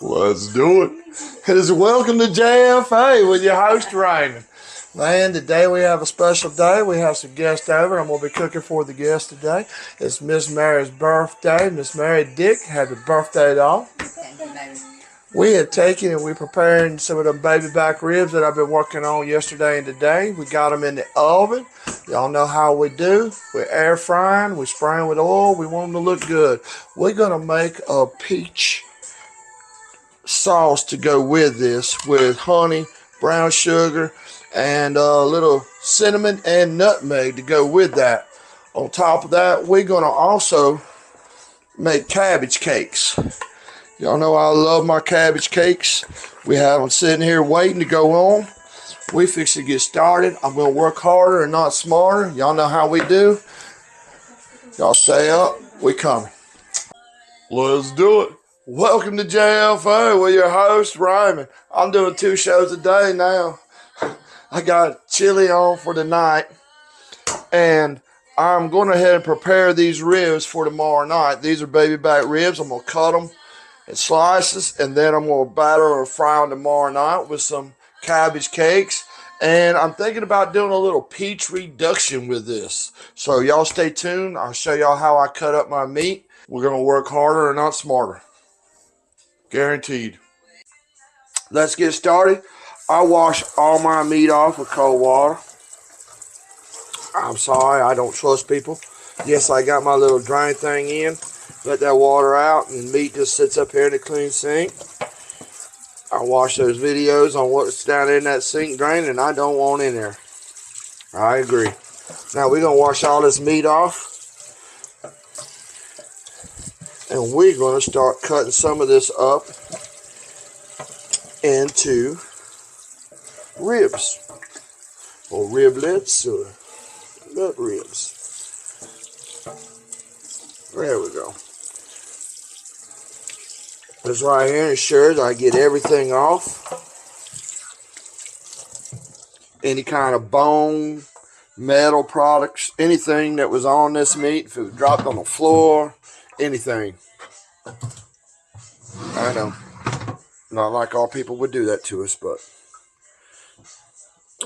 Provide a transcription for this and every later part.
Let's do it. It is welcome to JFA with your host, Raymond. Man, today we have a special day. We have some guests over. I'm going to be cooking for the guests today. It's Miss Mary's birthday. Miss Mary Dick, happy birthday, doll. Thank you, baby. We have taken and we're preparing some of them baby back ribs that I've been working on yesterday and today. We got them in the oven. Y'all know how we do. We're air frying. We're spraying with oil. We want them to look good. We're going to make a peach sauce to go with this, with honey, brown sugar, and a little cinnamon and nutmeg to go with that. On top of that, we're going to also make cabbage cakes. Y'all know I love my cabbage cakes. We have them sitting here waiting to go on. We fix to get started. I'm going to work harder and not smarter. Y'all know how we do. Y'all stay up. We coming. Let's do it. Welcome to JFA with your host, Raymond. I'm doing 2 shows a day now. I got chili on for tonight. And I'm going ahead and prepare these ribs for tomorrow night. These are baby back ribs. I'm going to cut them in slices. And then I'm going to batter or fry them tomorrow night with some cabbage cakes. And I'm thinking about doing a little peach reduction with this. So y'all stay tuned. I'll show y'all how I cut up my meat. We're going to work harder and not smarter. Guaranteed. Let's get started. I wash all my meat off with cold water. I'm sorry, I don't trust people. Yes, I got my little drain thing in. Let that water out, and the meat just sits up here in the clean sink. I watch those videos on what's down in that sink drain, and I don't want in there. I agree. Now we're going to wash all this meat off. And we're going to start cutting some of this up into ribs, or riblets, or nut ribs. There we go. This right here ensures I get everything off. Any kind of bone, metal products, anything that was on this meat, if it was dropped on the floor, anything. I know. Not like all people would do that to us, but.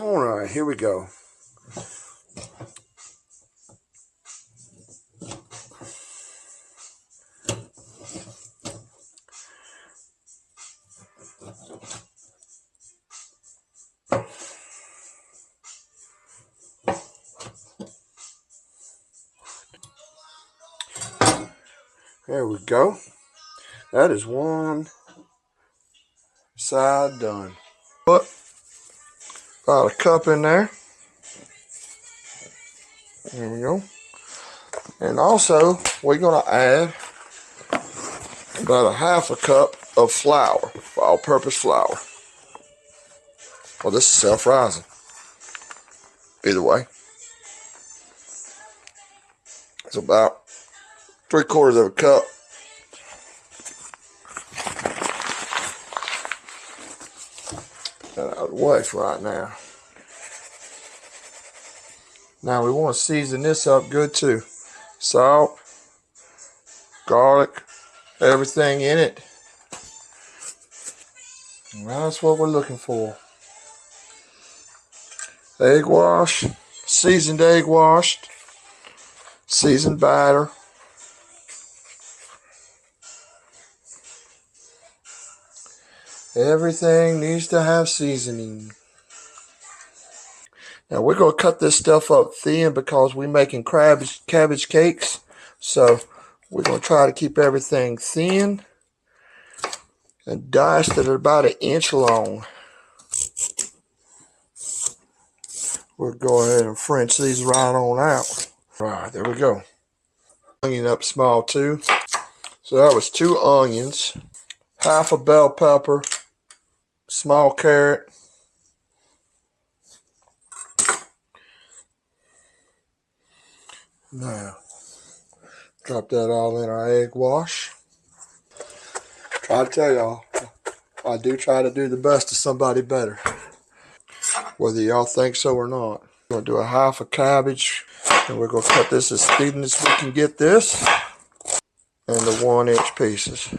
Alright, here we go. There we go. That is one side done. Put about a cup in there. There we go. And also, we're going to add about a half a cup of flour, all-purpose flour. Well, this is self-rising. Either way. It's about 3/4 of a cup. Put that out of the way for right now. Now we want to season this up good too. Salt, garlic, everything in it. And that's what we're looking for. Egg wash, seasoned egg washed, seasoned batter. Everything needs to have seasoning. Now we're going to cut this stuff up thin because we're making cabbage cakes. So we're going to try to keep everything thin and diced at about 1 inch long. We'll go ahead and French these right on out. Right, there we go. Onion up small too. So that was 2 onions, half a bell pepper, small carrot, now drop that all in our egg wash. Try to tell y'all, I do try to do the best of somebody better, whether y'all think so or not. We're going to do a half a cabbage, and we're going to cut this as thin as we can get this, and the 1 inch pieces.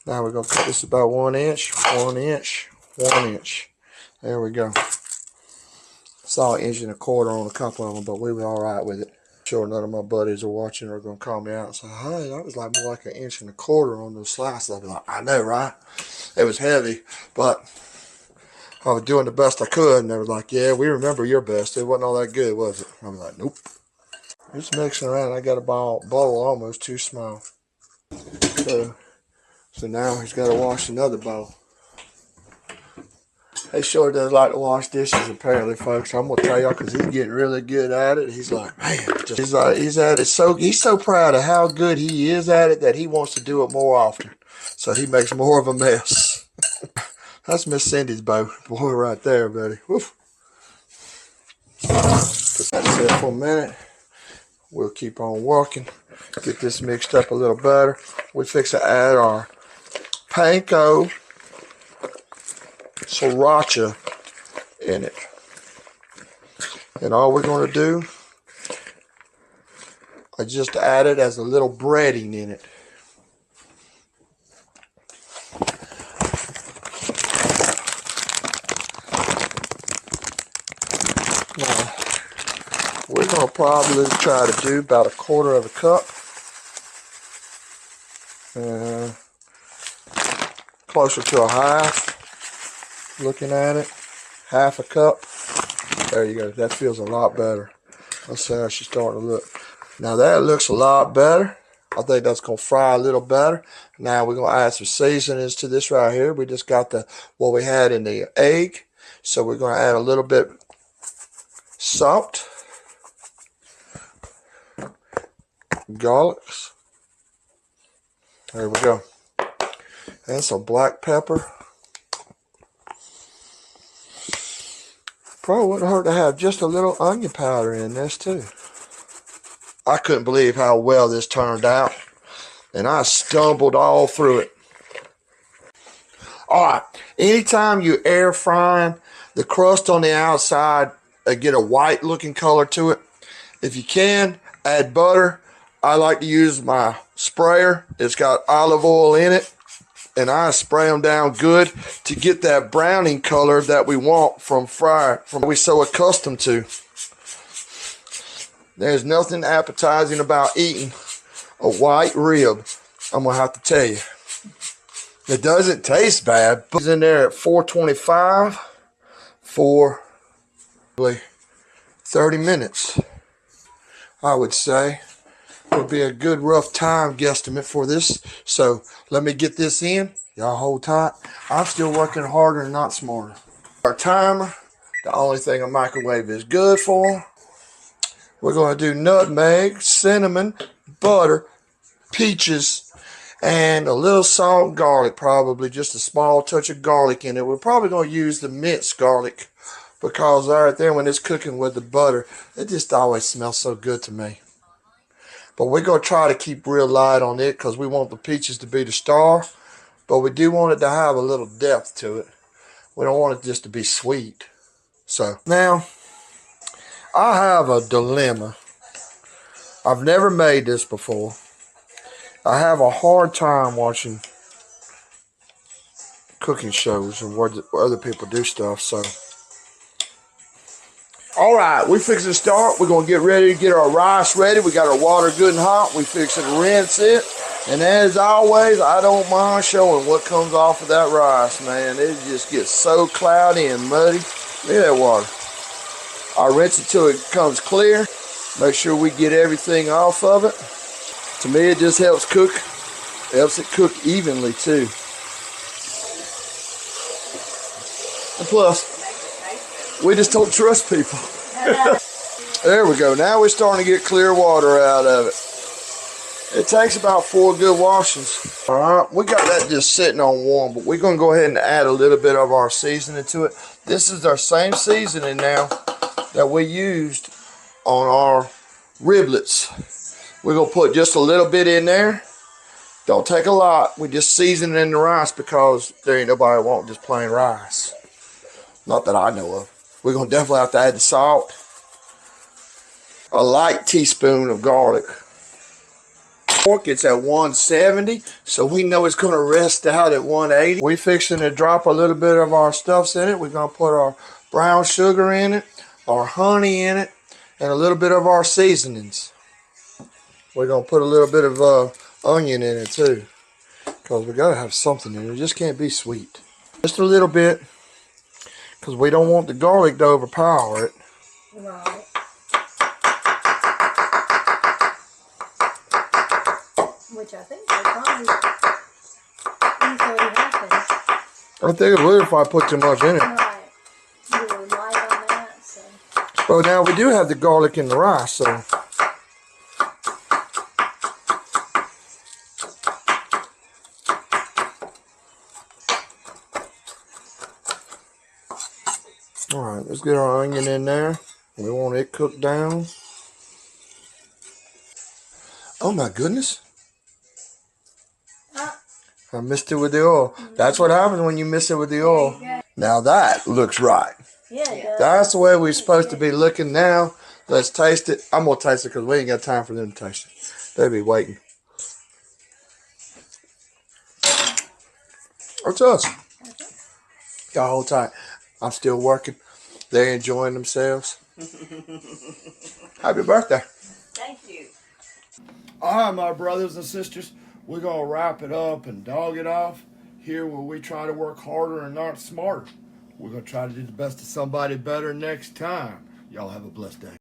Now we're going to cut this about 1 inch, 1 inch, 1 inch. There we go. Saw 1 1/4 inch on a couple of them, but we were all right with it. Sure, none of my buddies are watching are going to call me out and say, hey, that was like more like 1 1/4 inch on those slices. I'd be like, I know, right? It was heavy, but I was doing the best I could, and they were like, yeah, we remember your best. It wasn't all that good, was it? I'm like, nope. Just mixing around. I got a bowl almost too small. So now he's got to wash another bowl. He sure does like to wash dishes, apparently, folks. I'm gonna tell y'all, because he's getting really good at it. He's like, man, he's at it. He's so proud of how good he is at it that he wants to do it more often. So he makes more of a mess. That's Miss Cindy's bow, boy, right there, buddy. Woof. Put that set for a minute. We'll keep on working. Get this mixed up a little better. We fix to add our panko sriracha in it. And all we're going to do is just add it as a little breading in it. Now, we're going to probably try to do about 1/4 cup. Closer to a half. Looking at it, 1/2 cup. There you go. That feels a lot better. Let's see how she's starting to look. Now that looks a lot better. I think that's going to fry a little better. Now we're going to add some seasonings to this right here. We just got what we had in the egg. So we're going to add a little bit salt, garlic. There we go. And some black pepper. Probably wouldn't hurt to have just a little onion powder in this too. I couldn't believe how well this turned out, and I stumbled all through it. All right, anytime you air frying, the crust on the outside get a white looking color to it. If you can, add butter. I like to use my sprayer. It's got olive oil in it, and I spray them down good to get that browning color that we want from we're so accustomed to. There's nothing appetizing about eating a white rib, I'm going to have to tell you. It doesn't taste bad, but it's in there at 425 for 30 minutes, I would say. Would be a good rough time guesstimate for this. So let me get this in. Y'all hold tight. I'm still working harder and not smarter. Our timer, the only thing a microwave is good for. We're going to do nutmeg, cinnamon, butter, peaches, and a little salt and garlic, probably just a small touch of garlic in it. We're probably going to use the minced garlic because right there when it's cooking with the butter, it just always smells so good to me. But we're going to try to keep real light on it because we want the peaches to be the star. But we do want it to have a little depth to it. We don't want it just to be sweet. So now, I have a dilemma. I've never made this before. I have a hard time watching cooking shows and where other people do stuff. So, all right, we fixing to start. We're going to get ready to get our rice ready. We got our water good and hot. We fixing to rinse it. And as always, I don't mind showing what comes off of that rice, man. It just gets so cloudy and muddy. Look at that water. I rinse it till it comes clear. Make sure we get everything off of it. To me, it just helps cook. It helps it cook evenly, too. And plus, we just don't trust people. There we go. Now we're starting to get clear water out of it. It takes about 4 good washings. All right, we got that just sitting on warm, but we're going to go ahead and add a little bit of our seasoning to it. This is our same seasoning now that we used on our riblets. We're going to put just a little bit in there. Don't take a lot. We just season it in the rice because there ain't nobody wanting just plain rice. Not that I know of. We're going to definitely have to add the salt. A light teaspoon of garlic. Pork, it's at 170, so we know it's going to rest out at 180. We fixing to drop a little bit of our stuffs in it. We're going to put our brown sugar in it, our honey in it, and a little bit of our seasonings. We're going to put a little bit of onion in it too, because we got to have something in it. It just can't be sweet. Just a little bit, because we don't want the garlic to overpower it. Right. Which I think they probably easily happen. I think it would if I put too much in it. Right. You were light on that, so. Well, now we do have the garlic in the rice, so. Alright, let's get our onion in there. We want it cooked down. Oh my goodness. I missed it with the oil. That's what happens when you miss it with the oil. Now that looks right. Yeah, it does. That's the way we're supposed to be looking now. Let's taste it. I'm going to taste it because we ain't got time for them to taste it. They'll be waiting. What's us? Y'all hold tight. I'm still working. They're enjoying themselves. Happy birthday. Thank you. All right, my brothers and sisters. We're going to wrap it up and dog it off. Here where we try to work harder and not smarter. We're going to try to do the best of somebody better next time. Y'all have a blessed day.